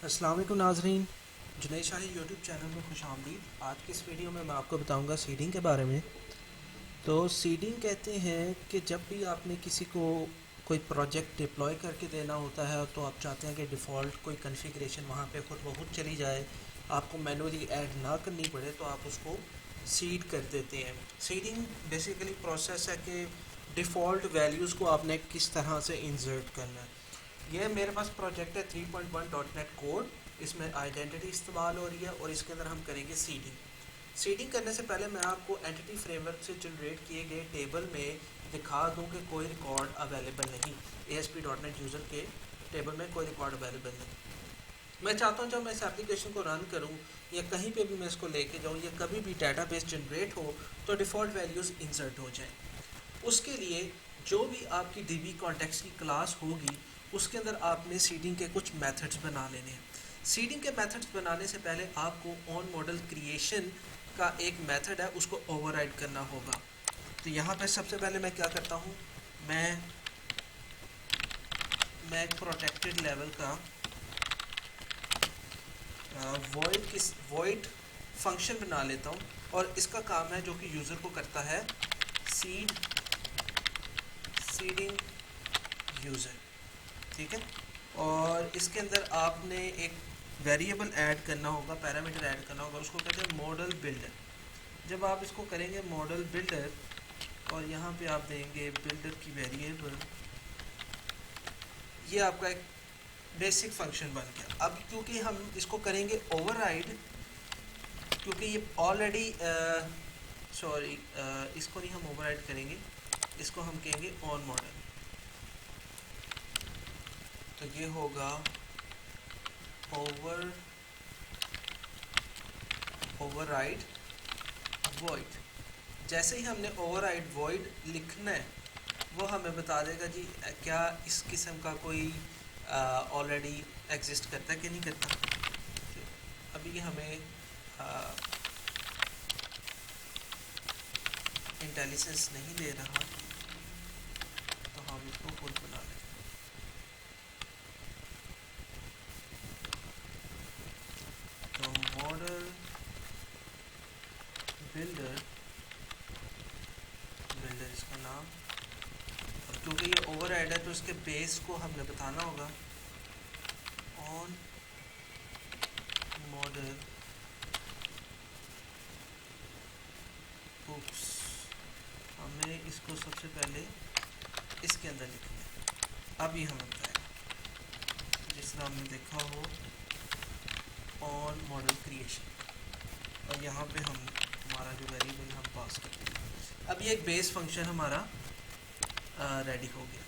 अस्सलाम वालेकुम नाज़रीन, जुनैद शाही यूट्यूब चैनल में खुश आमदीद। आज की इस वीडियो में मैं आपको बताऊंगा सीडिंग के बारे में। तो सीडिंग कहते हैं कि जब भी आपने किसी को कोई प्रोजेक्ट डिप्लॉय करके देना होता है तो आप चाहते हैं कि डिफ़ॉल्ट कोई कॉन्फ़िगरेशन वहाँ पे खुद ब खुद चली जाए, आपको मैनुअली ऐड ना करनी पड़े, तो आप उसको सीड कर देते हैं। सीडिंग बेसिकली प्रोसेस है कि डिफ़ॉल्ट वैल्यूज़ को आपने किस तरह से इंसर्ट करना है। ये मेरे पास प्रोजेक्ट है 3.1 डॉट नेट कोड। इसमें आइडेंटिटी इस्तेमाल हो रही है और इसके अंदर हम करेंगे सीडिंग। सीडिंग करने से पहले मैं आपको एंटिटी फ्रेमवर्क से जनरेट किए गए टेबल में दिखा दूं कि कोई रिकॉर्ड अवेलेबल नहीं। ASP.NET यूज़र के टेबल में कोई रिकॉर्ड अवेलेबल नहीं। मैं चाहता हूँ जब मैं इस एप्लीकेशन को रन करूँ या कहीं पे भी मैं इसको लेके जाऊँ या कभी भी डाटाबेस जनरेट हो तो डिफ़ॉल्ट वैल्यूज़ इंसर्ट हो जाएँ। उसके लिए जो भी आपकी DB कॉन्टेक्स्ट की क्लास होगी उसके अंदर आपने सीडिंग के कुछ मेथड्स बना लेने हैं। सीडिंग के मेथड्स बनाने से पहले आपको ऑन मॉडल क्रिएशन का एक मेथड है, उसको ओवरराइड करना होगा। तो यहाँ पे सबसे पहले मैं क्या करता हूँ, मैं एक प्रोटेक्टेड लेवल का वॉइड फंक्शन बना लेता हूँ और इसका काम है जो कि यूज़र को करता है सीडिंग यूज़र। ठीक है। और इसके अंदर आपने एक वेरिएबल ऐड करना होगा, पैरामीटर ऐड करना होगा, उसको कहते हैं मॉडल बिल्डर। जब आप इसको करेंगे मॉडल बिल्डर और यहाँ पे आप देंगे बिल्डर की वेरिएबल, ये आपका एक बेसिक फंक्शन बन गया। अब क्योंकि हम इसको करेंगे ओवरराइड, क्योंकि ये ऑलरेडी इसको नहीं हम ओवरराइड करेंगे, इसको हम कहेंगे ऑन मॉडल। तो ये होगा ओवरराइड वॉइड। जैसे ही हमने ओवरराइड वॉइड लिखना है वो हमें बता देगा जी क्या इस किस्म का कोई ऑलरेडी एग्जिस्ट करता है कि नहीं करता। अभी हमें इंटेलिजेंस नहीं दे रहा तो हम इसको फुल बना लें। तो मॉडल बिल्डर इसका नाम, और क्योंकि ये ओवरराइड है तो इसके बेस को हमने बताना होगा ऑन मॉडल बुक्स। हमें इसको सबसे पहले इसके अंदर लिखना है। अब ये हमें बताएगा जिस तरह हमने देखा हो ऑन मॉडल क्रिएशन, और यहाँ पे हम हमारा जो वेरिएबल हम पास करते हैं। अब ये एक बेस फंक्शन हमारा रेडी हो गया।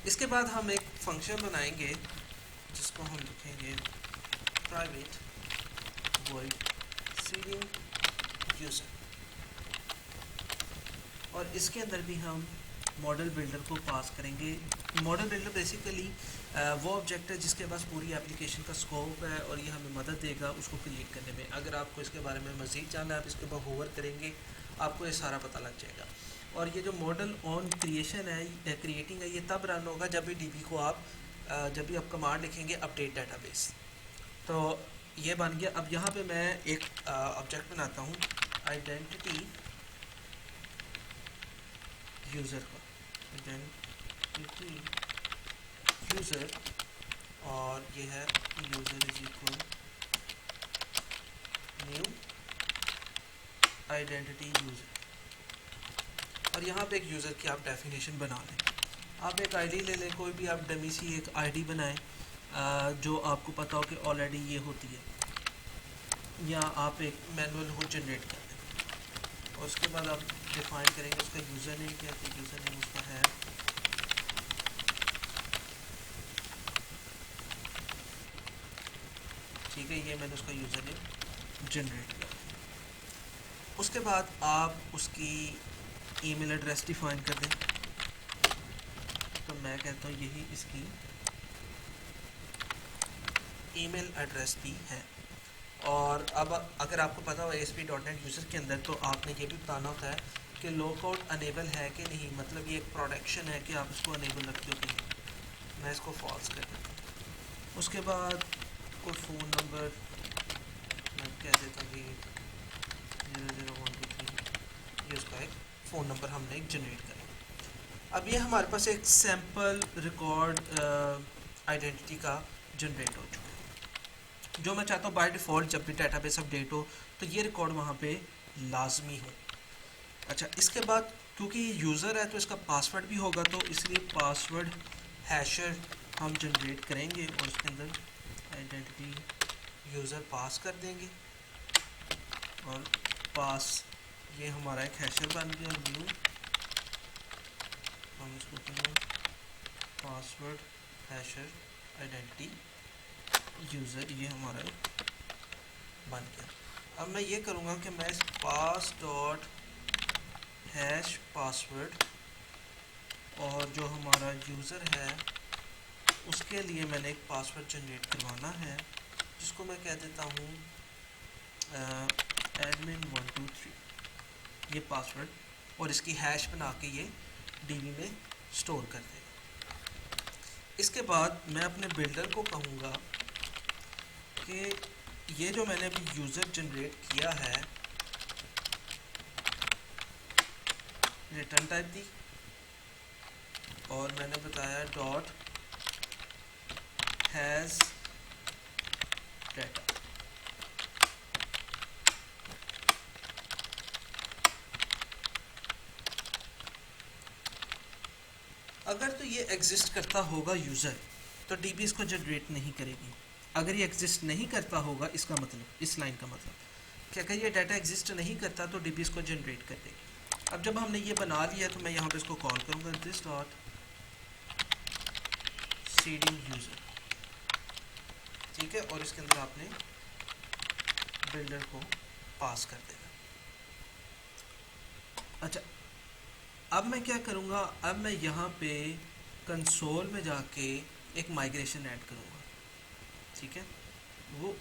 इसके बाद हम एक फंक्शन बनाएंगे जिसको हम लिखेंगे प्राइवेट वॉइड सीडिंग यूज़र, और इसके अंदर भी हम मॉडल बिल्डर को पास करेंगे। मॉडल बिल्डर बेसिकली वो ऑब्जेक्ट है जिसके पास पूरी एप्लीकेशन का स्कोप है और ये हमें मदद देगा उसको क्रिएट करने में। अगर आपको इसके बारे में मज़ीद जानना है आप इसके ऊपर होवर करेंगे, आपको ये सारा पता लग जाएगा। और ये जो मॉडल ऑन क्रिएशन है, क्रिएटिंग है, ये तब रन होगा जब भी DB को आप जब भी आप कमांड लिखेंगे अपडेट डाटाबेस। तो ये बन गया। अब यहाँ पे मैं एक ऑब्जेक्ट बनाता हूँ आइडेंटिटी यूज़र का, आइडेंटिटी यूज़र, और ये है user is equal new identity user. और यहाँ पे एक यूज़र की आप डेफिनेशन बना लें। आप एक आईडी ले लें, कोई भी आप डमी सी एक आईडी बनाएं जो आपको पता हो कि ऑलरेडी ये होती है, या आप एक मैनुअल हो जनरेट कर लें। और उसके बाद आप डिफाइन करेंगे उसका यूज़र नेम क्या है। यूज़र नेम उसका है ठीक है, ये मैंने उसका यूज़र नेम जनरेट किया। उसके बाद आप उसकी ईमेल एड्रेस डिफाइन कर दें। तो मैं कहता हूँ यही इसकी ईमेल एड्रेस भी है। और अब अगर आपको पता हो ASP.NET यूज़र के अंदर तो आपने ये भी बताना होता है कि लॉकआउट अनेबल है कि नहीं, मतलब ये एक प्रोटेक्शन है कि आप इसको अनेबल रखते हो कि नहीं। मैं इसको फॉल्स कर देता हूँ। उसके बाद कोई फ़ोन नंबर मैं कह देता हूँ कि 00123, ये उसका एक फ़ोन नंबर हमने एक जनरेट करेंगे। अब ये हमारे पास एक सैम्पल रिकॉर्ड आइडेंटिटी का जनरेट हो चुका है। जो मैं चाहता हूँ बाय डिफ़ॉल्ट जब भी डेटाबेस अपडेट हो तो ये रिकॉर्ड वहाँ पे लाजमी हो। अच्छा, इसके बाद क्योंकि ये यूज़र है तो इसका पासवर्ड भी होगा, तो इसलिए पासवर्ड हैशर हम जनरेट करेंगे और उसके अंदर आइडेंटिटी यूज़र पास कर देंगे और पास ये हमारा एक हैशर बन गया न्यू, हम इसको करें पासवर्ड हैशर आइडेंटिटी यूज़र, ये हमारा बन गया। अब मैं ये करूँगा कि मैं इस पास डॉट हैश पासवर्ड और जो हमारा यूज़र है उसके लिए मैंने एक पासवर्ड जनरेट करवाना है जिसको मैं कह देता हूँ admin123, ये पासवर्ड, और इसकी हैश बना के ये डीबी में स्टोर कर देगा। इसके बाद मैं अपने बिल्डर को कहूँगा कि ये जो मैंने अभी यूज़र जनरेट किया है रिटर्न टाइप दी और मैंने बताया डॉट हैज़ डेटा। अगर तो ये एग्जिस्ट करता होगा यूज़र तो डीबी इसको जनरेट नहीं करेगी। अगर ये एग्जिस्ट नहीं करता होगा, इसका मतलब, इस लाइन का मतलब कि अगर ये डाटा एग्जिस्ट नहीं करता तो डीबी इसको जनरेट कर देगी। अब जब हमने ये बना लिया तो मैं यहाँ पे इसको कॉल करूँगा दिस डॉट सीडिंग यूज़र, ठीक है, और इसके अंदर आपने बिल्डर को पास कर देना। अच्छा, अब मैं क्या करूँगा, अब मैं यहाँ पे कंसोल में जाके एक माइग्रेशन ऐड करूँगा, ठीक है, वो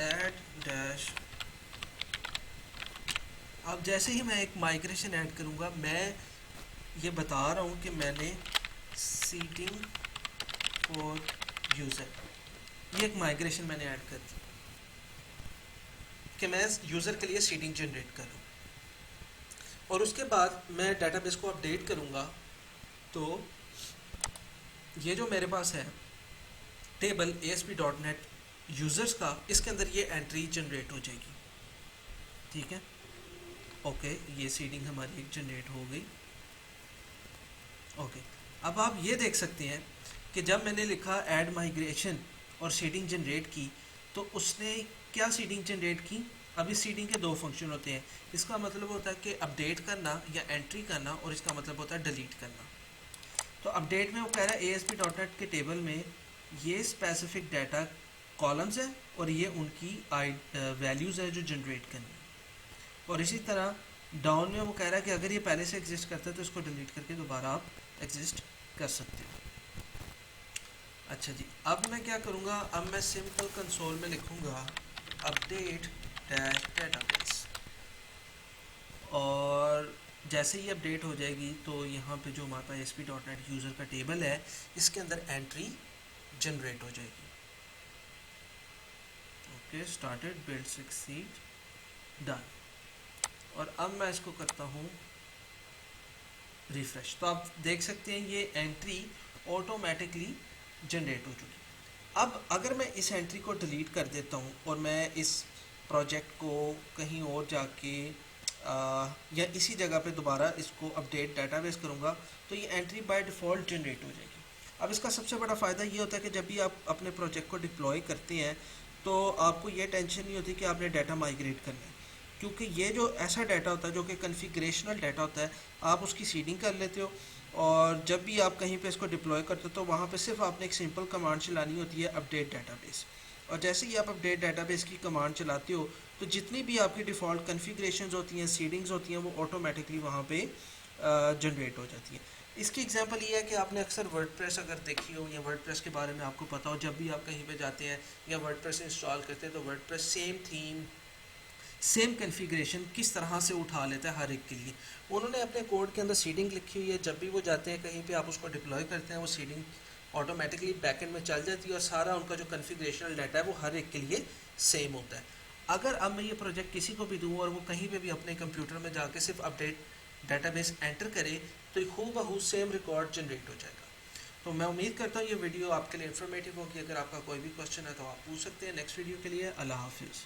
ऐड डैश। अब जैसे ही मैं एक माइग्रेशन ऐड करूँगा, मैं ये बता रहा हूँ कि मैंने सीडिंग फॉर यूज़र, ये एक माइग्रेशन मैंने ऐड कर दी कि मैं यूज़र के लिए सीडिंग जनरेट करूँ। और उसके बाद मैं डेटाबेस को अपडेट करूँगा तो ये जो मेरे पास है टेबल ASP.NET यूज़र्स का, इसके अंदर ये एंट्री जनरेट हो जाएगी, ठीक है। ओके, ये सीडिंग हमारी एक जनरेट हो गई। ओके, अब आप ये देख सकते हैं कि जब मैंने लिखा ऐड माइग्रेशन और सीडिंग जनरेट की तो उसने क्या सीडिंग जनरेट की। अभी सीडिंग के दो फंक्शन होते हैं, इसका मतलब होता है कि अपडेट करना या एंट्री करना, और इसका मतलब होता है डिलीट करना। तो अपडेट में वो कह रहा है ASP.NET के टेबल में ये स्पेसिफिक डाटा कॉलम्स है और ये उनकी वैल्यूज़ है जो जनरेट करनी है। और इसी तरह डाउन में वो कह रहा है कि अगर ये पहले से एग्जिस्ट करता है तो इसको डिलीट करके दोबारा आप एग्जिस्ट कर सकते हो। अच्छा जी, अब मैं क्या करूँगा, अब मैं सिंपल कंसोल में लिखूँगा अपडेट डैश डेटाबेस, और जैसे ही अपडेट हो जाएगी तो यहाँ पे जो हमारे पास ASP.NET यूज़र का टेबल है इसके अंदर एंट्री जनरेट हो जाएगी। Okay, started build succeed done. और अब मैं इसको करता हूँ रिफ्रेश, तो आप देख सकते हैं ये एंट्री ऑटोमेटिकली जनरेट हो चुकी। अब अगर मैं इस एंट्री को डिलीट कर देता हूँ और मैं इस प्रोजेक्ट को कहीं और जाके या इसी जगह पे दोबारा इसको अपडेट डेटाबेस करूँगा तो ये एंट्री बाय डिफ़ॉल्ट जनरेट हो जाएगी। अब इसका सबसे बड़ा फ़ायदा ये होता है कि जब भी आप अपने प्रोजेक्ट को डिप्लॉय करते हैं तो आपको ये टेंशन नहीं होती कि आपने डाटा माइग्रेट करना है, क्योंकि ये जो ऐसा डाटा होता है जो कि कन्फिग्रेशनल डाटा होता है, आप उसकी सीडिंग कर लेते हो और जब भी आप कहीं पे इसको डिप्लॉय करते हो तो वहाँ पे सिर्फ आपने एक सिंपल कमांड चलानी होती है अपडेट डेटाबेस, और जैसे ही आप अपडेट डेटाबेस की कमांड चलाते हो तो जितनी भी आपकी डिफ़ॉल्ट कन्फिग्रेशंस होती हैं, सीडिंग्स होती हैं, वो ऑटोमेटिकली वहाँ पे जनरेट हो जाती है। इसकी एग्जांपल ये है कि आपने अक्सर वर्डप्रेस अगर देखी हो या वर्डप्रेस के बारे में आपको पता हो, जब भी आप कहीं पे जाते हैं या वर्डप्रेस इंस्टॉल करते हैं तो WordPress same theme same configuration किस तरह से उठा लेता है हर एक के लिए। उन्होंने अपने कोड के अंदर सीडिंग लिखी हुई है, जब भी वो जाते हैं कहीं पे आप उसको डिप्लॉय करते हैं वो सीडिंग ऑटोमेटिकली बैकएंड में चल जाती है और सारा उनका जो कन्फिग्रेशनल डाटा है वो हर एक के लिए सेम होता है। अगर अब मैं ये प्रोजेक्ट किसी को भी दूँ और वो कहीं पे भी अपने कंप्यूटर में जाके सिर्फ अपडेट डाटाबेस एंटर करे तो हू बहू सेम रिकॉर्ड जनरेट हो जाएगा। तो मैं उम्मीद करता हूँ ये वीडियो आपके लिए इन्फॉर्मेटिव होगी। अगर आपका कोई भी क्वेश्चन है तो आप पूछ सकते हैं। नेक्स्ट वीडियो के लिए अल्लाह हाफिज़।